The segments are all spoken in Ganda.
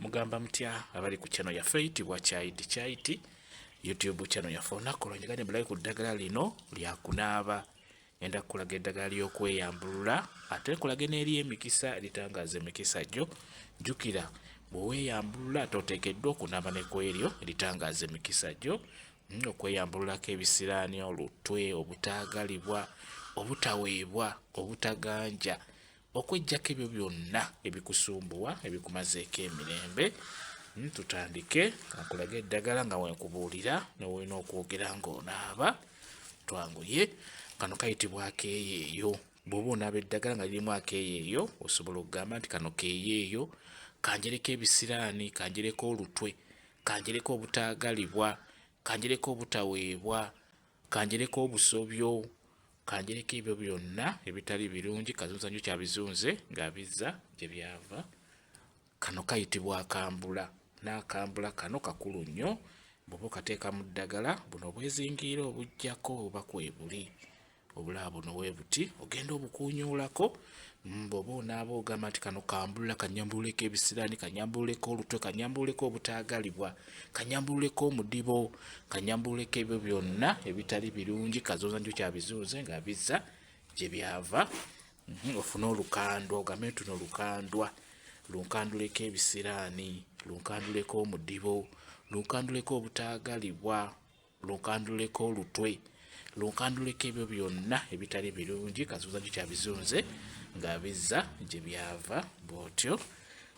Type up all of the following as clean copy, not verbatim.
Mugamba mutya abali ku channel ya eyitibwa Chaiti YouTube channel ya olunaku olwo njagala mbalabe ku ddagala lino lya kunaaba. Ngenda kukulaga eddagala ly'okweyambulula ate nkulaga n'ery'emikisa eritangaaza emikisa gyo. Jjukira bw'oweeyambulula ate oteekeddwa okunaaba ne ku eryo eritangaaza emikisa gyo. Okweyambululako ebisiraani, olutwe, obutaagalibwa, obutaweebwa, obutaganja, okweggyako ebyo byonna ebikusumbuwa ebikumazeeko emirembe. Tutandike. Kankulage eddagala nga wenkubuulira newolina okwogera ng'onaaba. Twanguye. Kano kayitibwa akeeyeeyo. Bw'oba onaaba eddagala nga lirimu akeeyeeyo osobola okugamba nti kano keeyeeyo kanjereko ebisiraani, kanjereko olutwe, kanjereko obutaagalibwa, kanjereko obutaweebwa, kanjereko obusobyo, kanjereko ebyo byonna ebitali birungi kazunza njo kyabizunze ng'abizza gye byava. Kano kayitibwa akambula. N'akambula kano kakulu nnyo. Bw'oba okateeka mu ddagala buno obwezingiira obuggyako oba kwebuli obulaba buno bwe buti ogenda obukuunyuulako. Bw'oba onaaba ogamba nti kano kambulula kanyambululeko ebisiraani, kanyambululeko olutwe, kanyambululeko obutaagalibwa, kanyambululeko omudibo, kanyambululeko ebyo byonna ebitali birungi kazunza njo kyabizunze ng'abizza gye byava. Ofune olukandwa ogambe nti luno lukandwa, lunkanduleko ebisiraani, lunkanduleko omudibo, lunkanduleko obutaagalibwa, lunkanduleko olutwe, lunkanduleko ebyo byonna ebitali birungi kazunza njo kyabizunze ng'abizza gye byava. Bw'otyo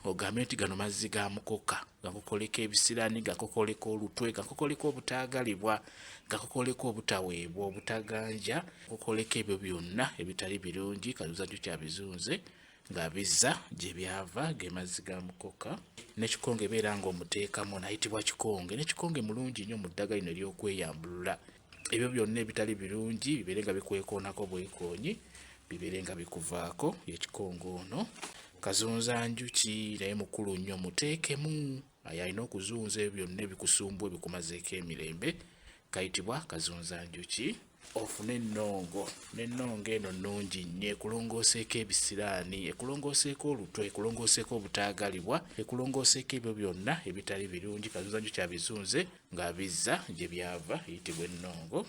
ogambe nti gano mazzi ga mukoka gakukoleko ebisiraani, gakukoleko olutwe, gakukoleko obutaagalibwa, gakukoleko obutaweebwa, obutaganja, gakukoleko ebyo byonna ebitali birungi kazunza njo kyabizunze ng'abizza gye byava ge mazzi ga mukoka. N'ekikonge beera ng'omuteekamu nayitibwa kikonge. N'ekikonge mulungi nnyo mu ddagala lino ery'okweyambulula. Ebyo byonna ebitali birungi bibeere nga bikwekoonako bwekoonyi, bibeere nga bikuvaako. Yekikonge ono kazunza njuki naye mukulu nnyo, muteekemu. Alina okuzunza ebyo byonna ebikusumbwa ebikumazeeko emirembe. Kayitibwa kazunza njuki. Ofune ennongo. N'ennongo eno nnungi nnyo, ekulongooseeko ebisiraani, ekulongooseeko olutwe, ekulongooseeko obutaagalibwa, ekulongooseeko ebyo byonna ebitali birungi kazunza njo kyabizunze ng'abizza gye byava. Eyitibwa ennongo.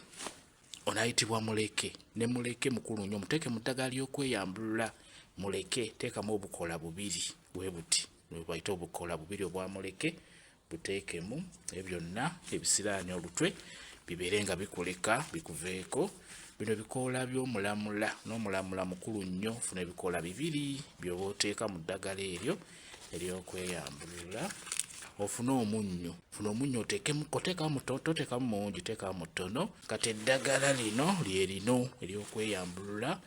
Ono ayitibwa muleke. Ne muleke mukulu nnyo, muteeke mu ddagala ly'okweyambulula. Muleke teekamu obukola bubiri bwe buti, bayita obukola bubiri obwa muleke, buteekemu. Ebyo byonna ebisiraani, olutwe bibeere nga bikuleka bikuveeko. Bino bikoola by'omulamula, n'omulamula mukulu nnyo. Funa ebikoola bibiri by'oba oteeka mu ddagala eryo ery'okweyambulula. Ofune omunnyo. Funa omunnyo oteekemu, oteekamu mutono, toteekamu mungi, teekamu mutono. Kati eddagala lino lye lino ery'okweyambulula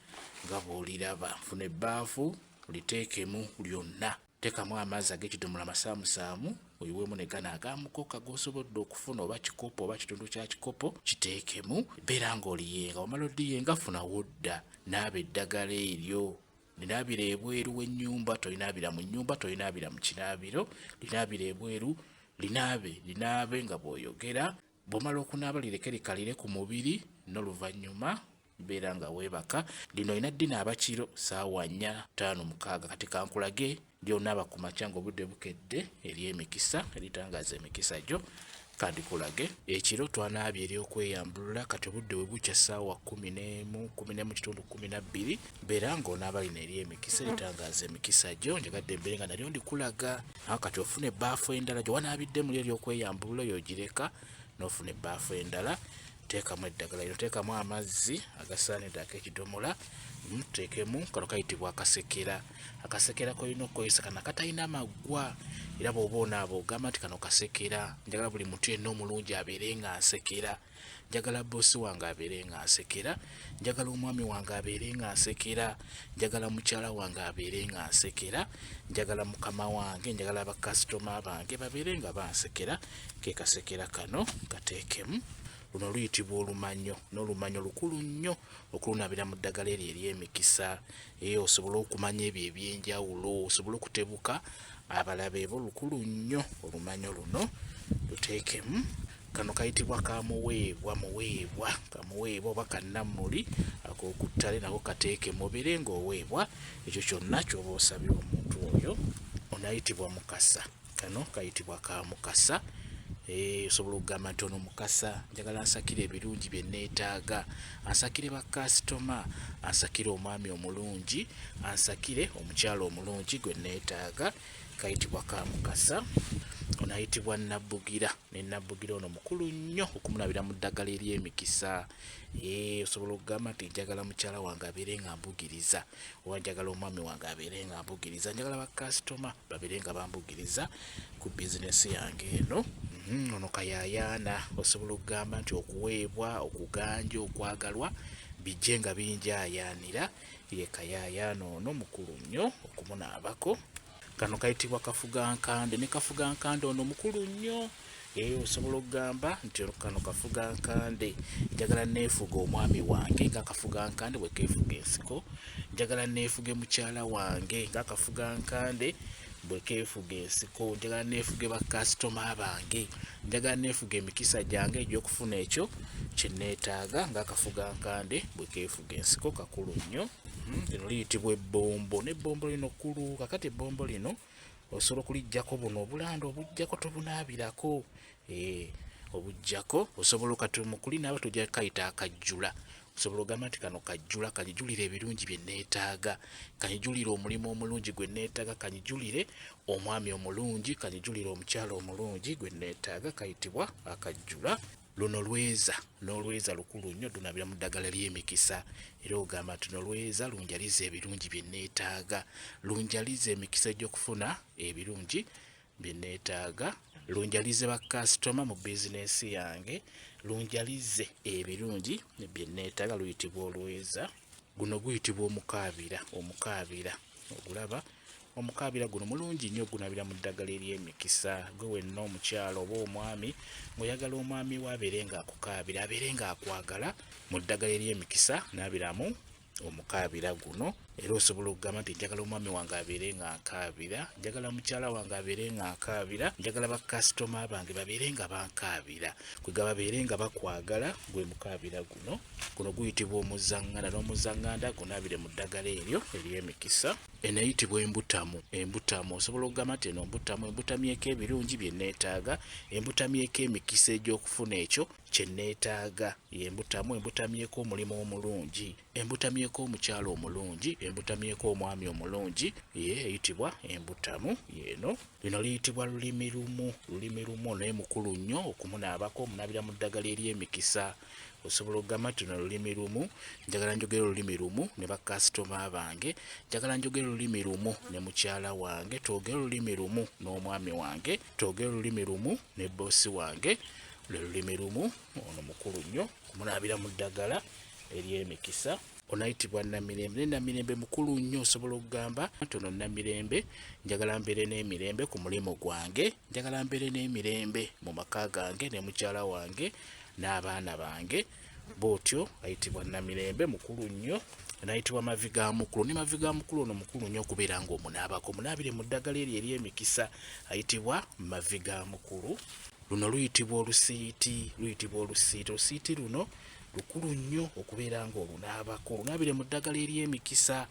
nga bw'oliraba. Funa ebbaafu liteekemu lyonna. Teekamu amazzi ag'ekidomola masaamusaamu, oyiwemu ne gano agamukoka g'osobodde okufuna, oba kikopo oba kitundu kya kikopo kiteekemu. Beera ng'oliyenga. Omala odiyenga funa wodda. Naaba eddagala eryo. Linaabira ebweru w'ennyumba, tolinaabira mu nnyumba, tolinaabira mu kinaabiro. Linaabira ebweru, linaabe nga bw'oyogera. Bw'omala okunaaba lireke likalire ku mubiri, n'oluvannyuma beera nga weebaka. Lino olina ddinaaba kiro ssaawa 4, 5, 6. Kati kankulage ly'onaaba ku makya ng'obudde bukedde ery'emikisa eritangaaza emikisa gyo. Kandikulage ekiro twanaabye ery'okweyambulula. Kati obudde bwe bukya ssaawa 11, 11:12 beera ng'onaaba lino ery'emikisa eritangaaza emikisa gyo. Njagadde mbeere nga nalyo ndikulaga. Kati ofuna ebbaafu endala gye wanaabiddemu ery'okweyambulula y'ogireka, n'ofuna ebbaafu endala. Teekamu eddagala lino, teekamu amazzi agasaanidde ak'ekidomola. Teekemu kano kayitibwa akasekera. Akasekera kolina okukozesa kano akatalina maggwa. Era bw'oba onaaba ogamba nti kano kasekera. Njagala buli muntu yenna omulungi abeere nga nsekera. Njagala boosi wange abeere nga nsekera. Njagala omwami wange abeere nga nsekera. Njagala mukyala wange abeere nga nsekera. Njagala mukama wange, njagala bakasitoma bange babeere nga bansekera. Ke kasekera kano kateekemu. Luno luyitibwa olumanyo. N'olumanyo lukulu nnyo okulunaabira mu ddagala eryo ery'emikisa. Osobole okumanya ebyo eby'enjawulo, osobole okutebuka abalabe bo. Lukulu nnyo olumanyo luno, luteekemu. Kano kayitibwa kamuweebwa. Kamuweebwa oba kannammuli ak'okuttale nako kateekemu obeere ng'oweebwa ekyo kyonna ky'oba osabye omuntu oyo. Ono ayitibwa mukasa. kano kayitibwa ka mukasa. Osobola okugamba nti ono mukasa njagala ansakire ebirungi bye neetaaga, ansakire bakasitoma, ansakire omwami omulungi, ansakire omukyala omulungi gwe neetaaga, kayitibwa ka mukasa. Ono ayitibwa Nabbugira, ne Nabbugira ono mukulu nnyo okumunabira mu ddagala ery'emikisa. Osobola okugamba nti njagala mukyala wange abeere nga mbugiriza, oba njagala omwami wange abeere nga mbugiriza, njagala bakasitoma babeere nga bambugiriza ku bizinesi yange eno. Ono kayayaana, osobola okugamba nti okuweebwa, okuganja, okwagalwa bijje nga binjaayaanira, ye kayayaana ono mukulu nnyo okumunaabako. Kano kayitibwa kafugankande, ne kafugankande ono mukulu nnyo. Osobola okugamba nti kano kafugankande njagala neefuga omwami wange nga kafugankande bwe keefuga ensiko, njagala neefuge mukyala wange nga kafugankande bwe keefuga ensiko, njagala neefuge bakasitoma bange, njagala neefuga emikisa gyange egy'okufuna ekyo kye neetaaga nga kafugankande bwe keefuga ensiko. Kakulu nnyo. Lino liyitibwa ebbombo, n'ebbombo lino kkulu. Kakati ebbombo lino osobola okuliggyako buno obulanda obuggyako tobunaabirako. Obuggyako osobola kati mu kulinaaba tujja kayita akajjula. Osobola okugamba nti kano kajjula, kanjijulire ebirungi bye neetaaga, kanjijulire omulimu omulungi gwe neetaaga, kanjijulire omwami omulungi, kanjijulire omukyala omulungi gwe neetaaga, kayitibwa akajjula. Luno lweza, n'olweza lukulu nnyo lunabira mu ddagala ly'emikisa. Era ogamba nti n'olweza lunjalize ebirungi bye neetaaga, lunjalize emikisa egy'okufuna ebirungi bye neetaaga, lunjalize bakasitoma mu bizinesi yange, lunjalize ebirungi bye neetaaga. Luyitibwa olweza. Guno guyitibwa omukaabira. Omukaabira ogulaba, omukaabira guno mulungi nnyo gunabira mu ddagala ery'emikisa. Gwe wenna omukyala oba omwami ng'oyagala omwami we abeere nga akukaabira, abeere nga akwagala, mu ddagala ery'emikisa naabiramu omukaabira guno. Era osobola okugamba nti njagala omwami wange abeere nga ankaabira, njagala mukyala wange abeere nga ankaabira, njagala bakasitoma bange babeere nga bankaabira, kwega babeere nga bakwagala, gwe mukaabira guno. Guno guyitibwa omuzaŋŋanda, n'omuzaŋŋanda gunaabire mu ddagala eryo ery'emikisa. Eno eyitibwa embutamu. Embutamu osobola okugamba nti eno embutamu embutamyeko ebirungi bye neetaaga, embutamyeko emikisa egy'okufuna ekyo kye neetaaga. Embutamu embutamyeko omulimu omulungi, embutamyeko omukyala omulungi, embutamyeko omwami omulungi, eyitibwa embutamu yeeno. Lino liyitibwa lulimi lumu. Lulimi lumu naye mukulu nnyo okumunaabako, omunabira mu ddagala ery'emikisa. Osobola okugamba nti no lulimi lumu, njagala njogera olulimi lumu ne bakasitoma bange, njagala njogera olulimi lumu ne mukyala wange, twogera olulimi lumu n'omwami wange, twogera olulimi lumu ne boosi wange, lwe lulimi lumu. Ono mukulu nnyo okumunaabira mu ddagala ery'emikisa. Onayitibwa Namirembe. Ne Namirembe mukulu nnyo, osobola okugamba nti ono Namirembe njagala mbeere n'emirembe ku mulimu gwange, njagala mbeere n'emirembe mu maka gange ne mukyala wange n'abaana bange. Bw'otyo ayitibwa Namirembe, mukulu nnyo. N'ayitibwa Mavigamukulu. Ne Mavigamukulu ono mukulu nnyo okubeera ng'omunaabako, omunaabire mu ddagala eryo ery'emikisa, ayitibwa Mavigamukulu. Luno luyitibwa olusiiti. Luyitibwa olusiiti. Olusiiti luno lukulu nnyo okubeera ng'olunaabako, olunaabire mu ddagala ery'emikisa,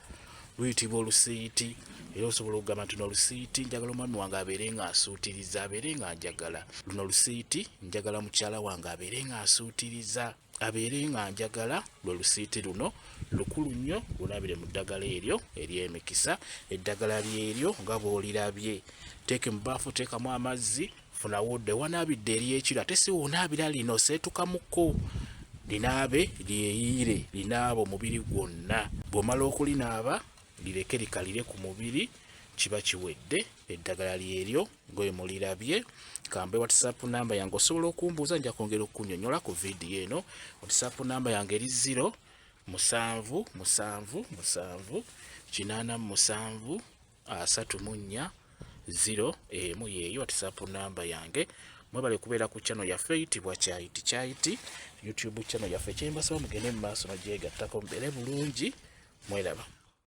luyitibwa olusiiti. Era osobola okugamba nti n'olusiiti njagala omwami wange abeere nga asuutiriza, abeere nga njagala. Luno lusiiti njagala mukyala wange abeere nga asuutiriza, abeere nga njagala. Lwe lusiiti luno lukulu nnyo lunabire mu ddagala eryo ery'emikisa. Eddagala lyeryo nga bw'olirabye, teeke mu baafu, teekamu amazzi, funa wodde wanaabidde ery'ekiro, ate si wonaabira lino seetukamukko, linaabe lyeyiire, linaabe omubiri gwonna. Bw'omala okulinaaba lireke likalire ku mubiri, kiba kiwedde. Eddagala lyeryo ngoye mulirabye. Kambe WhatsApp namba yange osobola okumbuuza, nja kwongera okunyonyola ku vidiyo eno. WhatsApp namba yange eri 0 7 7 7 87 34 0 yeeyo WhatsApp namba yange. Mwebale kubeera ku channel yaffe eyitibwa Kyayiti Kyayiti, YouTube channel yaffe. Kyembasaba mugende mu maaso nagyegattako, mubeere bulungi, mweraba.